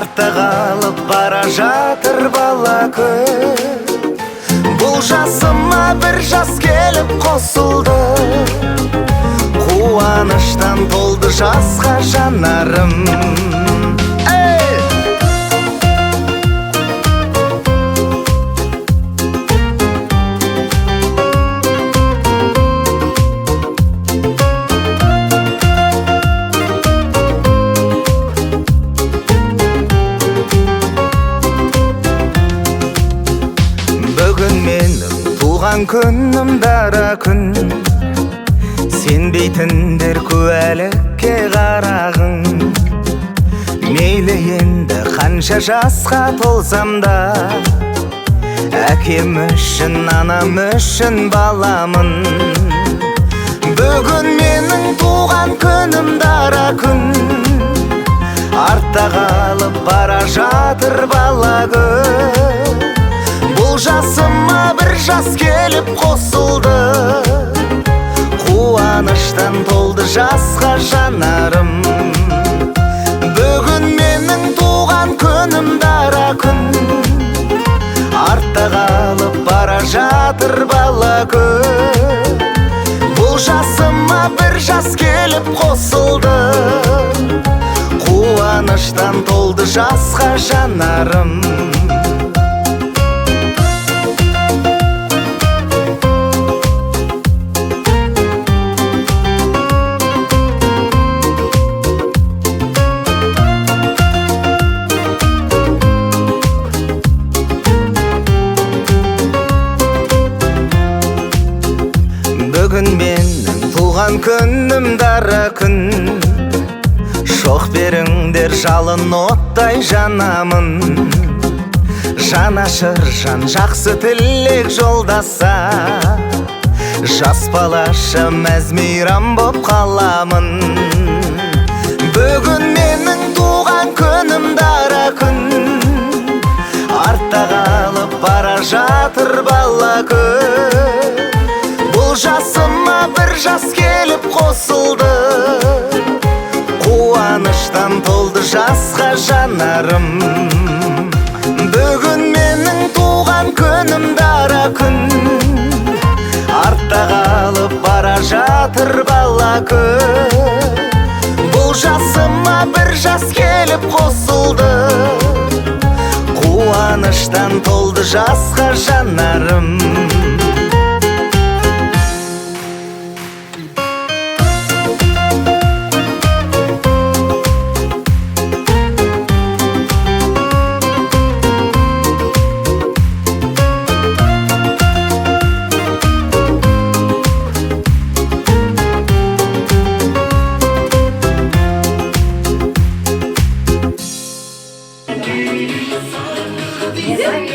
артта қалып бара жатыр бала көп. Бұл жасыма бір жас келіп қосылды, қуаныштан толды жасқа жанарым. Бүгін менің туған күнім, дара күн. Сенбейтіндер куәлікке қарағың. Мейлі енді қанша жасқа толсам да, әкем үшін, анам үшін баламын. Бүгін менің туған күнім, дара күн. Артта қалып бара жатыр бала көп. Бұл жасыма бір жас келіп қосылды, қуаныштан толды жасқа жанарым. Бүгін менің туған күнім, дара күн. Артта қалып бара жатыр бала көп. Бұл жасыма бір жас келіп қосылды, қуаныштан толды жасқа жанарым. Бүгін менің туған күнім, дара күн. Шоқ беріңдер, жалын оттай жанамын. Жанашыр жан жақсы тілек жолдаса, жас балаша мәз-мейрам боп қаламын. Бүгін менің туған күнім, дара күн. Артта қалып бара жатыр бала көп. Бұл жасыма бір жас келіп қосылды, қуаныштан толды жасқа жанарым. Бүгін менің туған күнім, дара күн. Артта қалып бара жатыр бала көп. Бұл жасыма бір жас келіп қосылды, қуаныштан толды жасқа жанарым. Güzel.